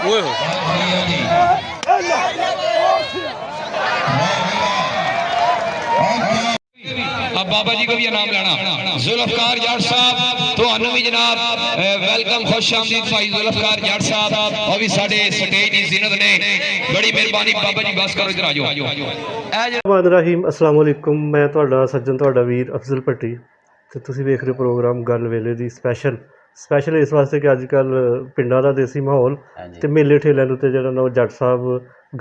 अब बाबा जी को भी इनाम लेना। जुल्फकार जाट साहब तो भी जनाब वेलकम, खुश आमदीद भाई जुल्फकार जाट साहब और भी साडे स्टेज की जिन्नत ने, बड़ी मेहरबानी बाबा जी, बस करो इधर आ जाओ। रहमान रहीम, अस्सलाम वालेकुम। मैं तुहाडा सज्जन, तुहाडा वीर अफजल भट्टी ते तुसीं वेख रहे हो प्रोग्राम गल वेले दी स्पैशल इस वास्ते कि अजकल पिंडां दा देसी माहौल ते मेले ठेलिਆਂ उत्ते जिहड़ा ना जट साहब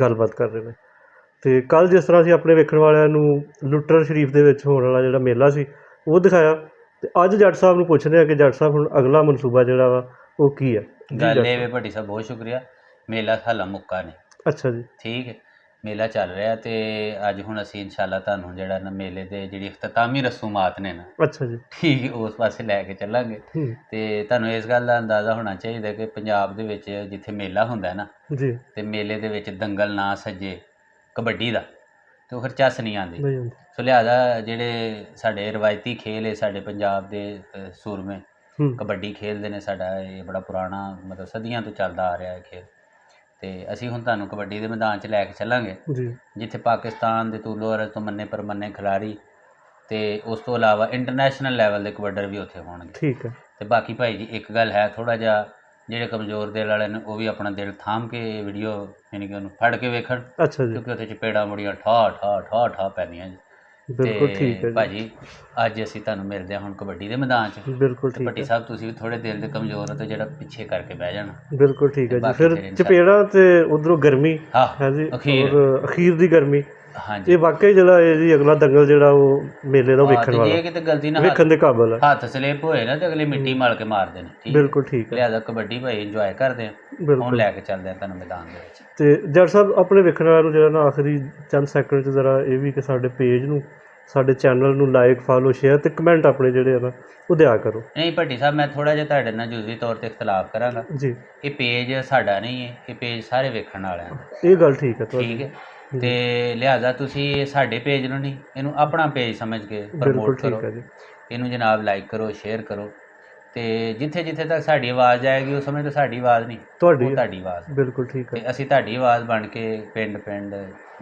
गलबात कर रहे हैं। तो कल जिस तरह असीं अपने वेखण वालिਆਂ ਨੂੰ लुट्टर शरीफ ਦੇ ਵਿੱਚ ਹੋਣ ਵਾਲਾ ਜਿਹੜਾ ਮੇਲਾ ਸੀ ਉਹ ਦਿਖਾਇਆ, ਤੇ ਅੱਜ ਜੱਟ ਸਾਹਿਬ ਨੂੰ ਪੁੱਛਦੇ ਆ ਕਿ ਜੱਟ ਸਾਹਿਬ ਹੁਣ ਅਗਲਾ ਮਨਸੂਬਾ ਜਿਹੜਾ ਵਾ ਉਹ ਕੀ ਹੈ। ਗੱਲ ਇਹ ਵੇ ਭੱਟੀ ਸਾਹਿਬ, ਬਹੁਤ ਸ਼ੁਕਰੀਆ। ਮੇਲਾ ਹਾਲਾ ਮੁੱਕਾ ਨਹੀਂ। ਅੱਛਾ ਜੀ, ਠੀਕ ਹੈ, ਮੇਲਾ ਚੱਲ ਰਿਹਾ ਤੇ ਅੱਜ ਹੁਣ ਅਸੀਂ ਇਨਸ਼ਾਅੱਲਾ ਤੁਹਾਨੂੰ ਜਿਹੜਾ ਨਾ ਮੇਲੇ ਦੇ ਜਿਹੜੀ ਇਖਤਤਾਮੀ ਰਸੂਮਾਤ ਨੇ ਨਾ, ਅੱਛਾ ਜੀ, ਠੀਕ ਉਸ ਪਾਸੇ ਲੈ ਕੇ ਚੱਲਾਂਗੇ। ਤੇ ਤੁਹਾਨੂੰ ਇਸ ਗੱਲ ਦਾ ਅੰਦਾਜ਼ਾ ਹੋਣਾ ਚਾਹੀਦਾ ਕਿ ਪੰਜਾਬ ਦੇ ਵਿੱਚ ਜਿੱਥੇ ਮੇਲਾ ਹੁੰਦਾ ਨਾ ਜੀ, ਤੇ ਮੇਲੇ ਦੇ ਵਿੱਚ ਦੰਗਲ ਨਾ ਸੱਜੇ ਕਬੱਡੀ ਦਾ ਤੇ ਉਹ ਫਿਰ ਚੱਸ ਨਹੀਂ ਆਉਂਦੀ। ਸੋ ਲਿਹਾਜ਼ਾ ਜਿਹੜੇ ਸਾਡੇ ਰਵਾਇਤੀ ਖੇਲ ਹੈ, ਸਾਡੇ ਪੰਜਾਬ ਦੇ ਸੂਰਮੇ ਕਬੱਡੀ ਖੇਲਦੇ ਨੇ। ਸਾਡਾ ਇਹ ਬੜਾ ਪੁਰਾਣਾ ਮਤਲਬ ਸਦੀਆਂ ਤੋਂ ਚੱਲਦਾ ਆ ਰਿਹਾ ਹੈ ਖੇਲ, ਤੇ ਅਸੀਂ ਹੁਣ ਤੁਹਾਨੂੰ ਕਬੱਡੀ ਦੇ ਮੈਦਾਨ 'ਚ ਲੈ ਕੇ ਚੱਲਾਂਗੇ ਜਿੱਥੇ ਪਾਕਿਸਤਾਨ ਦੇ ਤੂਲੋ ਅਰਜ਼ ਤੋਂ ਮੰਨੇ ਪਰਮੰਨੇ ਖਿਲਾੜੀ ਤੇ ਉਸ ਤੋਂ ਇਲਾਵਾ ਇੰਟਰਨੈਸ਼ਨਲ ਲੈਵਲ ਦੇ ਕਬੱਡਰ ਵੀ ਉੱਥੇ ਹੋਣਗੇ। ਠੀਕ ਹੈ। ਤੇ ਬਾਕੀ ਭਾਈ ਜੀ ਇੱਕ ਗੱਲ ਹੈ, ਥੋੜ੍ਹਾ ਜਿਹਾ ਜਿਹੜੇ ਕਮਜ਼ੋਰ ਦਿਲ ਵਾਲੇ ਨੇ ਉਹ ਵੀ ਆਪਣਾ ਦਿਲ ਥਾਮ ਕੇ ਵੀਡੀਓ ਯਾਨੀ ਕਿ ਉਹਨੂੰ ਫੜ ਕੇ ਵੇਖਣ। ਅੱਛਾ ਜੀ। ਕਿਉਂਕਿ ਉੱਥੇ ਚਪੇੜਾਂ ਮੁੜੀਆਂ ਠਾ ਪੈਂਦੀਆਂ ਜੀ। ਬਿਲਕੁਲ ਠੀਕ ਹੈ ਭਾਜੀ। ਅੱਜ ਅਸੀਂ ਤੁਹਾਨੂੰ ਮਿਲਦੇ ਹਾਂ ਹੁਣ ਕਬੱਡੀ ਦੇ ਮੈਦਾਨ 'ਚ। ਬਿਲਕੁਲ ਠੀਕ ਹੈ ਭੱਟੀ ਸਾਹਿਬ, ਤੁਸੀਂ ਵੀ ਥੋੜੇ ਦਿਲ ਦੇ ਕਮਜ਼ੋਰ ਹੋ ਤੇ ਜਿਹੜਾ ਪਿੱਛੇ ਕਰਕੇ ਬਹਿ ਜਾਣਾ। ਬਿਲਕੁਲ ਠੀਕ ਹੈ ਜੀ। ਫਿਰ ਚਪੇੜਾਂ ਤੇ ਉਧਰੋਂ ਗਰਮੀ ਹੈ ਜੀ, ਅਖੀਰ ਦੀ ਗਰਮੀ। ਹਾਂਜੀ, ਇਹ ਵਾਕਈ ਜਿਹੜਾ ਇਹ ਜੀ ਅਗਲਾ ਦੰਗਲ ਜਿਹੜਾ ਉਹ ਮੇਲੇ ਦਾ ਵੇਖਣ ਵਾਲਾ, ਕਿਤੇ ਗਲਤੀ ਨਾਲ ਵੇਖਣ ਦੇ ਕਾਬਲ ਹੈ। ਹੱਥ ਸਲਿੱਪ ਹੋਏ ਨਾ ਤੇ ਅਗਲੇ ਮਿੱਟੀ ਮਲ ਕੇ ਮਾਰਦੇ ਨੇ। ਬਿਲਕੁਲ ਠੀਕ ਹੈ। ਲਿਹਾਜ਼ਾ ਕਬੱਡੀ ਭਾਈ ਇੰਜੋਏ ਕਰਦੇ ਆ। ਹੁਣ ਲੈ ਕੇ ਚੱਲਦੇ ਆ ਤੁਹਾਨੂੰ ਮੈਦਾਨ ਦੇ ਵਿੱਚ। ਤੇ ਜੱਟ ਸਾਹਿਬ ਆਪਣੇ ਵੇਖਣ ਵਾਲਿਆਂ ਨੂੰ ਜਿਹੜਾ ਨਾ ਆਖਰੀ ਚੰਦ ਸੈਕਿੰਡ 'ਚ ਜ਼ਰਾ ਇਹ ਵੀ ਕਿ ਸਾਡੇ ਪੇਜ ਨੂੰ, ਸਾਡੇ ਚੈਨਲ ਨੂੰ ਲਾਈਕ, ਫਾਲੋ, ਸ਼ੇਅਰ ਤੇ ਕਮੈਂਟ ਆਪਣੇ ਜਿਹੜੇ ਆ ਨਾ ਉਹ ਦਿਆ ਕਰੋ। ਨਹੀਂ ਭੱਟੀ ਸਾਹਿਬ, ਮੈਂ ਥੋੜ੍ਹਾ ਜਿਹਾ ਤੁਹਾਡੇ ਨਾਲ ਜੁਜ਼ਵੀ ਤੌਰ 'ਤੇ ਇਖਤਲਾਫ ਕਰਾਂਗਾ ਜੀ। ਇਹ ਪੇਜ ਸਾਡਾ ਨਹੀਂ ਹੈ, ਇਹ ਪੇਜ ਸਾਰੇ ਵੇਖਣ ਵਾਲਿਆਂ ਦਾ। ਇਹ ਗੱਲ ਠੀਕ ਹੈ ਤੁਹਾਡੀ। ਠੀਕ ਹੈ। ਤੇ ਲਿਹਾਜ਼ਾ ਤੁਸੀਂ ਸਾਡੇ ਪੇਜ ਨੂੰ ਨਹੀਂ, ਇਹਨੂੰ ਆਪਣਾ ਪੇਜ ਸਮਝ ਕੇ ਪ੍ਰਮੋਟ ਕਰੋ। ਇਹਨੂੰ ਜਨਾਬ ਲਾਈਕ ਕਰੋ, ਸ਼ੇਅਰ ਕਰੋ, ਤੇ ਜਿੱਥੇ ਜਿੱਥੇ ਤੱਕ ਸਾਡੀ ਆਵਾਜ਼ ਜਾਏਗੀ ਉਹ ਸਮਝ ਤੋਂ ਸਾਡੀ ਆਵਾਜ਼ ਨਹੀਂ, ਤੁਹਾਡੀ ਆਵਾਜ਼। ਬਿਲਕੁਲ ਠੀਕ ਹੈ। ਤੇ ਅਸੀਂ ਤੁਹਾਡੀ ਆਵਾਜ਼ ਬਣ ਕੇ ਪਿੰਡ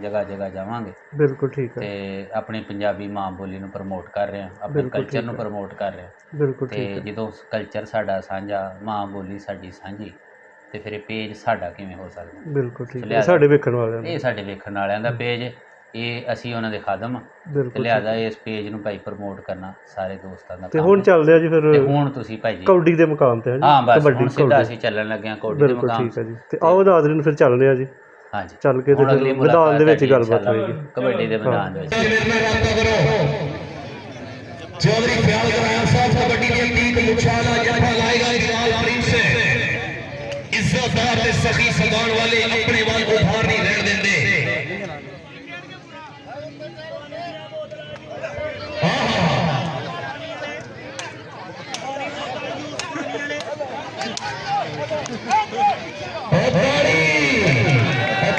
ਜਗ੍ਹਾ ਜਾਵਾਂਗੇ। ਬਿਲਕੁਲ ਠੀਕ ਹੈ। ਤੇ ਆਪਣੀ ਪੰਜਾਬੀ ਮਾਂ ਬੋਲੀ ਨੂੰ ਪ੍ਰਮੋਟ ਕਰ ਰਹੇ ਹਾਂ, ਆਪਣੇ ਕਲਚਰ ਨੂੰ ਪ੍ਰਮੋਟ ਕਰ ਰਹੇ ਹਾਂ। ਬਿਲਕੁਲ। ਤੇ ਜਦੋਂ ਕਲਚਰ ਸਾਡਾ ਸਾਂਝਾ, ਮਾਂ ਬੋਲੀ ਸਾਡੀ ਸਾਂਝੀ, ਤੇ ਫਿਰ ਇਹ ਪੇਜ ਸਾਡਾ ਕਿਵੇਂ ਹੋ ਸਕਦਾ। ਬਿਲਕੁਲ ਠੀਕ ਹੈ। ਸਾਡੇ ਵੇਖਣ ਵਾਲਿਆਂ ਦਾ, ਇਹ ਸਾਡੇ ਵੇਖਣ ਵਾਲਿਆਂ ਦਾ ਪੇਜ, ਇਹ ਅਸੀਂ ਉਹਨਾਂ ਦੇ ਖਾਦਮ। ਤੇ ਲਿਹਾਜ਼ਾ ਇਸ ਪੇਜ ਨੂੰ ਭਾਈ ਪ੍ਰਮੋਟ ਕਰਨਾ ਸਾਰੇ ਦੋਸਤਾਂ ਦਾ। ਤੇ ਹੁਣ ਚੱਲਦੇ ਆ ਜੀ ਫਿਰ, ਹੁਣ ਤੁਸੀਂ ਭਾਈ ਜੀ ਕਬੱਡੀ ਦੇ ਮੁਕਾਮ ਤੇ। ਹਾਂ ਬਸ ਹੁਣ ਸਿੱਧਾ ਅਸੀਂ ਚੱਲਣ ਲੱਗੇ ਹਾਂ ਕਬੱਡੀ ਦੇ ਮੁਕਾਮ। ਠੀਕ ਹੈ ਜੀ। ਤੇ ਆਓ ਨਾਜ਼ਰੀਨ ਫਿਰ ਚੱਲਦੇ ਆ ਜੀ। ਹਾਂਜੀ, ਚੱਲ ਕੇ ਤੇ ਮੈਦਾਨ ਦੇ ਵਿੱਚ ਗੱਲਬਾਤ ਹੋਏਗੀ ਕਬੱਡੀ ਦੇ ਮੈਦਾਨ ਦੇ ਵਿੱਚ। ਚੌਧਰੀ ਖਿਆਲ ਕਰਾਇਆ ਸਾਹਿਬ ਕਬੱਡੀ ਦੀ ਲੀਗ ਮੁਛਾਲਾ ਜੱਫਾ ਲਾਏਗਾ ਇਕਬਾਲ ਪ੍ਰਿੰਸ से। इज्जतदार ते सखी समान वाले अपने वाल उभार नहीं रहने देंदे।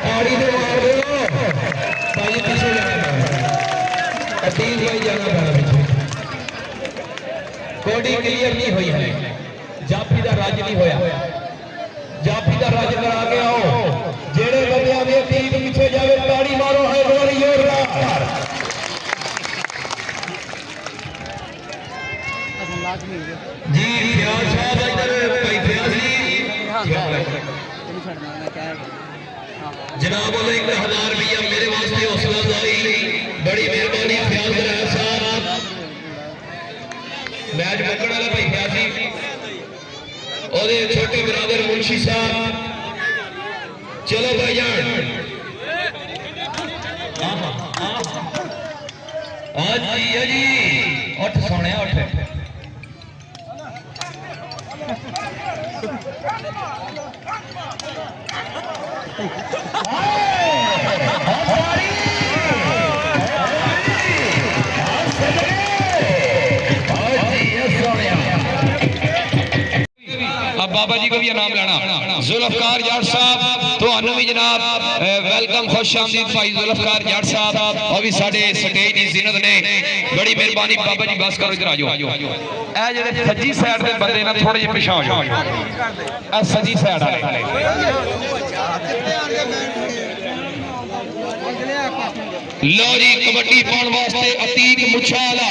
ताड़ी दे मार दो भाई, पीछे जाना अतीत भाई, जाना पीछे। कोडी क्लियर नहीं हुई है, जाफी दा राज नहीं होया। जाफी का राज करा के आओ, जेड़े बंदियां दे तीर पीछे जावे ताड़ी मारो है गोली जोरदार। जी फयाज साहब इधर भाई फयाज जनाब बोले 1000 रुपया मेरे वास्ते हौसला अफजाई, बड़ी मेहरबानी फयाज कराया साहब। मैच मुकण वाला भाई फयाजी और छोटे बरादर मुंशी साहब। चलो भाईजान, जी उठ सोने उठ। बाबा जी को भी इनाम लेना। जुल्फकार जाट साहब ਤੁਹਾਨੂੰ भी जनाब वेलकम खुश आमदीद भाई जुल्फकार जाट साहब और भी साडे स्टेज दी जिन्नत ने बड़ी मेहरबानी। बाबा जी बस करो इधर आ जाओ। ए जेड़े सज्जी साइड दे बंदे ना थोड़े जिहे पिछा हो जाओ। ए सज्जी साइड वाले लो जी कबड्डी पाउण वास्ते अतीक मुछाला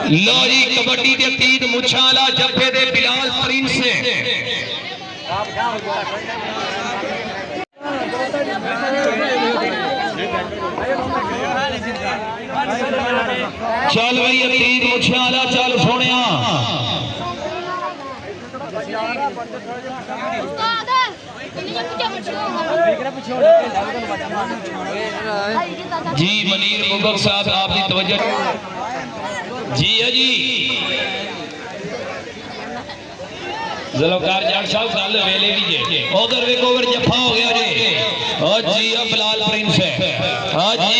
लो जी कबड्डी के अतीक मुछाला जफे दे बिलाल प्रिंस चल भाई अतीक मुछाला चल सोनिया जी मनीर मुबक साहब आपकी तवज्जो जी है जी जुल्फकार जाट साहब गल वेले भी जे उधर देखो ओवर जफा हो गया जी ओ जी बिलाल प्रिंस है हां जी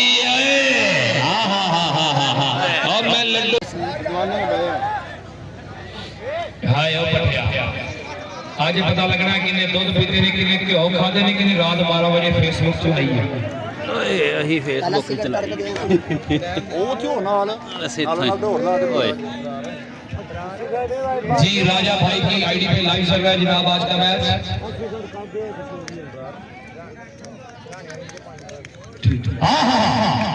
हां हां हां हां हां अब मैं लड्डू हाय ओ पटिया आज पता लगना किन्ने दूध पीते ने किन्ने घ्यो खाते ने किन्ने रात 12 बजे फेसबुक चलाई है ओए अही फेसबुक चलाई ਉਹ ਕਿਉਂ ਨਾਲ ਨਾਲ ਦੌੜਨਾ ओए जी राजा भाई की आईडी पे लाइव चल रहा है जनाब आज का मैच हाँ हाँ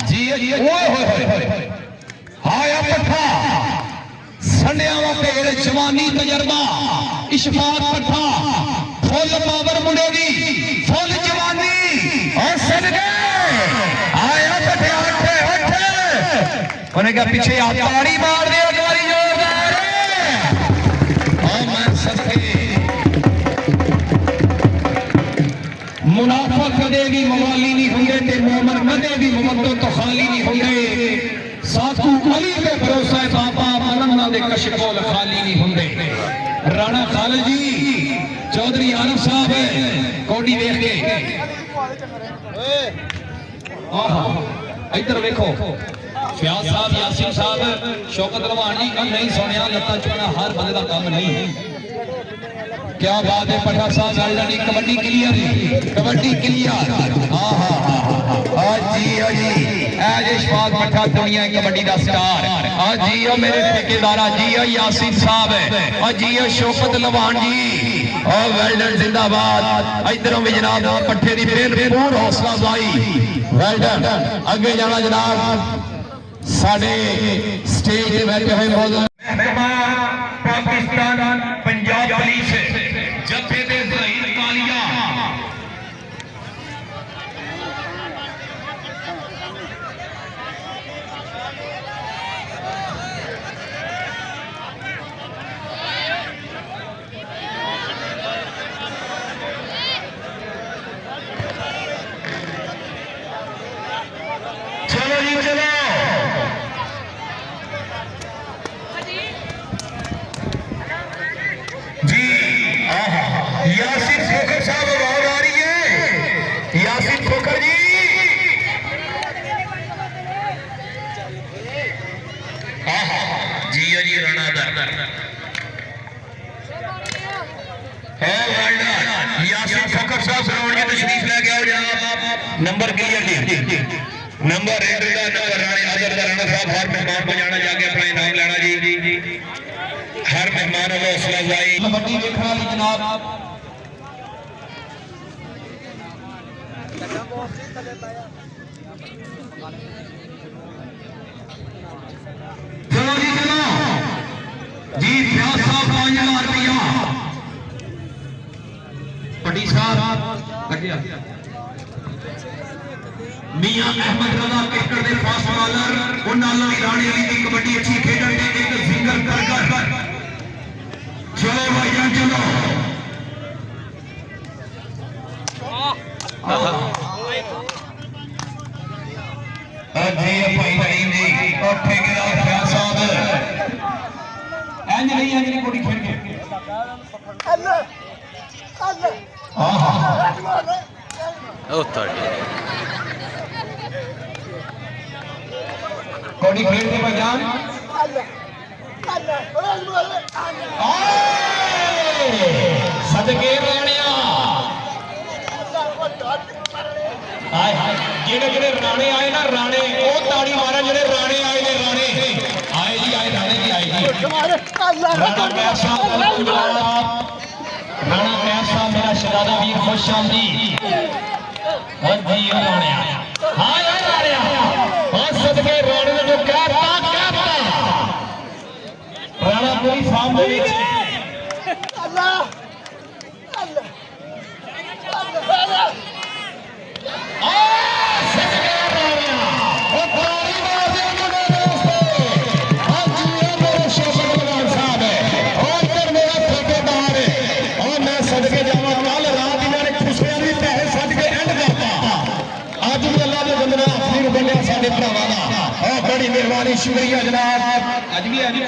जी जी ओए होए हाया पट्ठा संडिया वाले जवानी तजर्बा इशफाक पट्ठा फुल पावर मुंडे दी फुल जवानी और सदके आया पट्ठे उठे उठे उन्हें कहा पीछे आप ताड़ी मार दे अगवारी जोरदार और मैं सदके मुनाफा कदे भी मवाली नहीं होंगे ते मोमन कदे भी मोहब्बत तो खाली नहीं होंगे साथू अली पे भरोसा है बाबा मलंगा दे कशकोल खाली नहीं होंगे राणा खालिद जी चौधरी आरिफ साहब कोडी देख के आहा इधर देखो फयाज साहब यासीन साहब शौकत रवान जी कल नहीं सुनिया लत्ता चुकना हर बंदे का काम नहीं क्या बात है पठा साहब गाड़ी कबड्डी क्लियर कबड्डी क्लियर हां हां हां जी आज इशफाक पठा दुनिया कबड्डी दा स्टार आज जी मेरे ठेकेदारा जी यासीन साहब आज जी शौकत लवान जी और वेल्डन जिंदाबाद इधरों भी जनाब पट्ठे दी भरपूर हौसला अफजाई वेल्डन आगे जाना जनाब साडे स्टेज पे बैठे हुए मौजूद पाकिस्तान पंजाब पुलिस जत्थे दे ज़हीर कालिया चलो जी चलो जी यासिन खोखर साहब आवाज आ रही है यासिन खोखर जी जी जी राणा यासिन खोखर साहब ग्राउंड में तशरीफ लेके आओ जनाब number clear number number Rane आदर राणा साहब हर मेहमान को जाना जाके अपना इनाम लेना जी हर मेहमान को हौसला अफजाई कबड्डी देखने वाली जनाब चलो जी चलो जी फयाज साहब 5000 रुपया पट्टी साहब मियां अहमद रजा क्रिकेट दे फास्ट बॉलर उन्हां नाल राणे अली दी कबड्डी अच्छी खेडण दे एक सिंगर कर चलो भाईजान चलो जी भाई नईम जी और ठेकेदार फयाज साहब इंज नहीं कोडी खेड के हां हां ओ तोड़ी कोडी खेड के भाईजान सदके राणिया हाय हाय जेड़े जेड़े राणे आए ना राणे वो ताड़ी मारा जेड़े राणे आए ने राणे आए जी आए राणे जी आए जी राणा पैसा राणा पैसा मेरा शहजादा वीर खुश आमदीद और जी राणे हाय हाय राणे और सदके राणे ने जो कहता राणा पूरी फार्म दे विच बड़ी मेहरबानी शुक्रिया जनाब अज भी है नहीं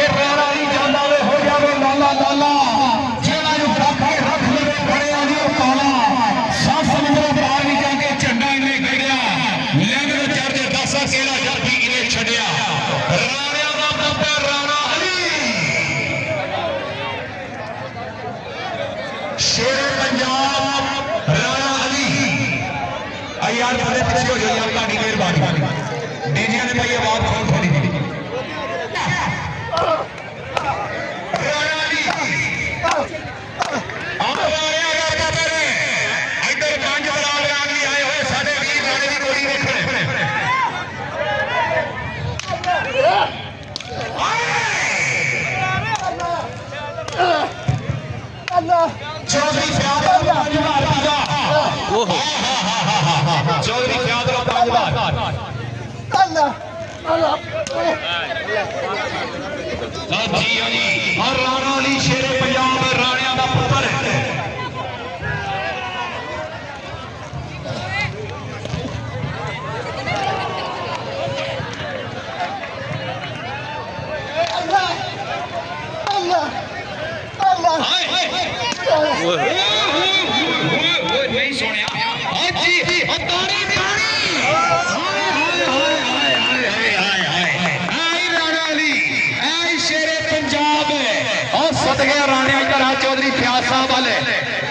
राणा नहीं जाना हो जावे लाला लाला जेड़ा जो काफी रख लवे बड़े आदि काला सात समुद्रों पार भी जाके झंडा इन्हें गड़िया लैंड में चढ़ के दसा केला जाती इन्हें छड़िया राणा का पुत्र राणा अली शेर पंजाब राणा अली यार बड़े पीछे हो जाओ यार गाड़ी मेहरबानी डीजे ने भाई आवाज खोल थोड़ी दी राणा अली आप राणे अगर का मेरे इधर पांच बराबर आदमी आए हुए साडे वीर राणे दी गोली देखणे अल्लाह चौधरी फयाद ओहो चौधरी फयाद और राणा अली शेर पंजाब राणिया का पुत्र है नहीं सुनिया राणे इधर आ चौधरी फयाद साहब वाले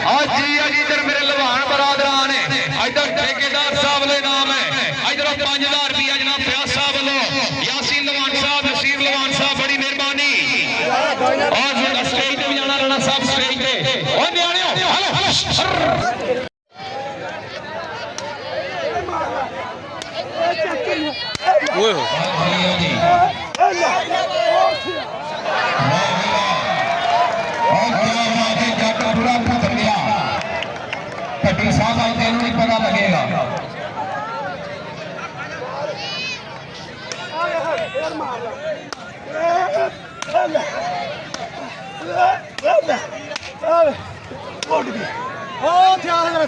आज जी इधर मेरे लवान बरादरान है इधर ठेकेदार साहब वाले नाम है इधर 5000 रुपया जनाब फयाद साहब वालों यासीन लवान साहब नसीर लवान साहब बड़ी मेहरबानी और स्टेज पे भी जाना राणा साहब स्टेज पे और न्याणियों हेलो ओए कटी साहब आज तेन नहीं पता लगेगा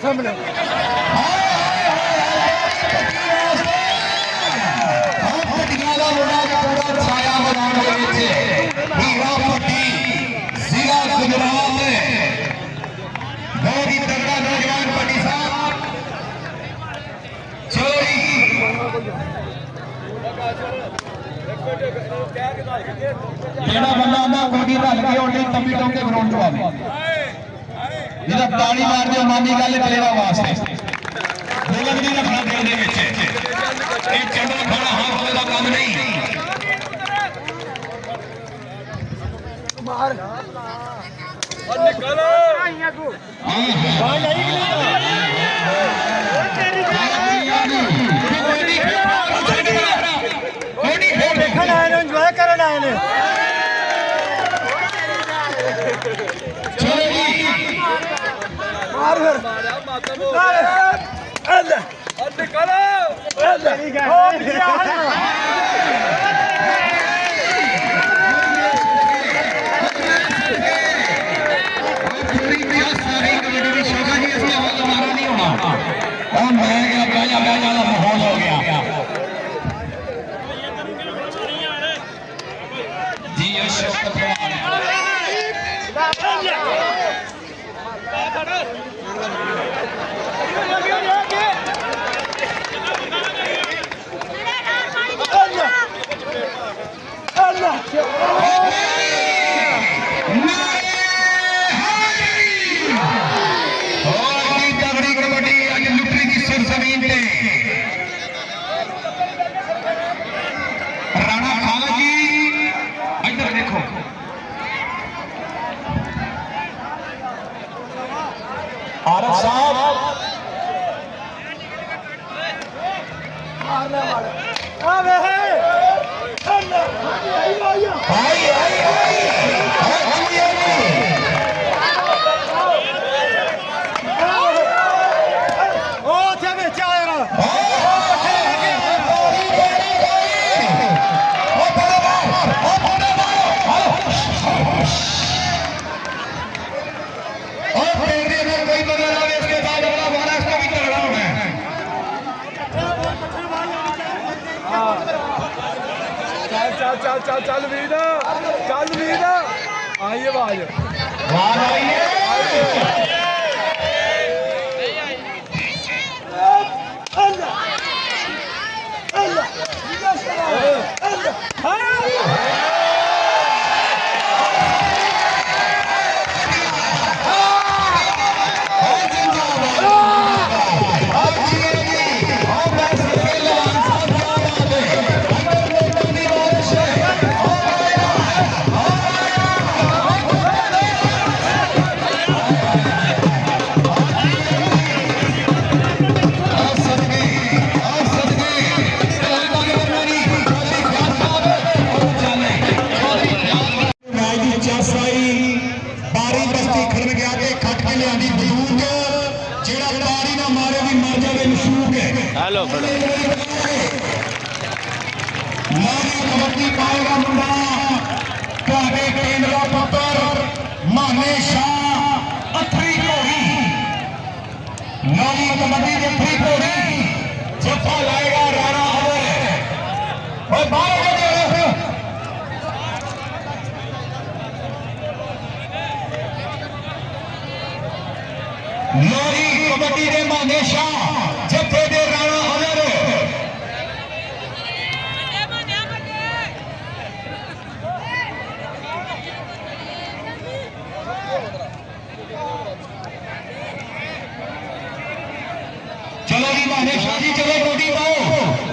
सामने जेड़ा बंदा आंदा गोडी रल के ओडी तंबी टोके ग्राउंड चो आवे जेड़ा ताली मार दे मानी गल तेरा वास्ते बोलन नहीं रखना दिल दे विच एक चंडल खाना हाथ होवे दा काम नहीं मार और निकालो आइया को भाई आई कि नहीं देखना है एंजॉय करना है मार और निकालो माहौल हो गया जी ਚੱਲ ਵੀਰ ਆਈ ਆਵਾਜ਼ हेलो कबड्डी पाएगा मुंडा ਤੁਹਾਡੇ ਕੇਂਦਰਾ ਪੁੱਤਰ ਮਾਨੇ ਸ਼ਾਹ ਅਥਰੀ ਘੋੜੀ ਨੌਵੀਂ ਕਬੱਡੀ ਦੇ ਅਥਰੀ ਘੋੜੀ ਜੱਫਾ ਲਾਏਗਾ ਰਾਣਾ ਅਮਰ ਓਏ ਬਾਹਰ ਹੋ ਜਾ ਨੌਵੀਂ ਕਬੱਡੀ ਦੇ ਮਾਨੇ ਸ਼ਾਹ ਜੱਫੇ ਦੇ ਰਾਣਾ ਅਮਰ चलो जी माने शाह जी चलो गोटी पाओ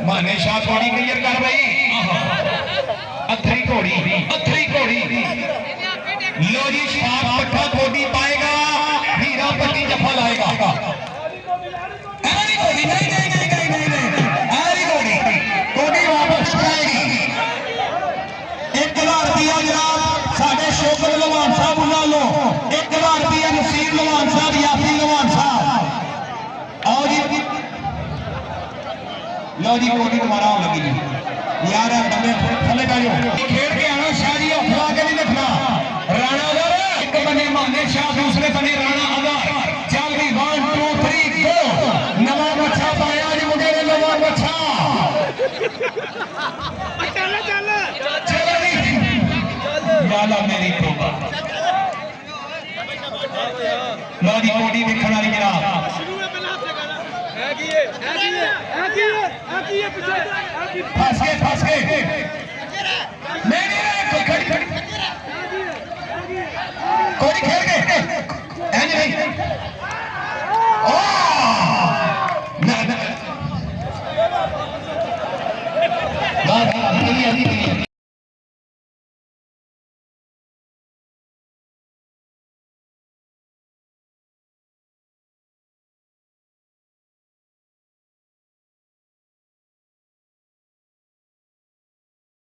माने शाह घोड़ी क्लियर कर भाई अथरी घोड़ी लो जी शाह पट्टा घोड़ी पाएगा हीरा पट्टी जफा लाएगा घोड़ी वापस आएगी 1000 रुपया जनाब साढ़े शोभन लवान साहब बुला लो 1000 रुपया नसीर लवान साहब यासी लवान साहब आओ जी लो जी कोटी तुम्हारा हो लगी जी यार बंदे थले बैठो खेल के आना शाह जी अफवा के नहीं देखना राणा अदर एक बने माने शाह दूसरे बने राणा अदर चल भी 1 2 3 गो नवा बच्चा पाया जी मुंडे ने नवा बच्चा चलो जी लाला मेरी तौबा लो जी कोटी देखने वाली जनाब फंस गए नहीं खड़ी कोई खेल गए नहीं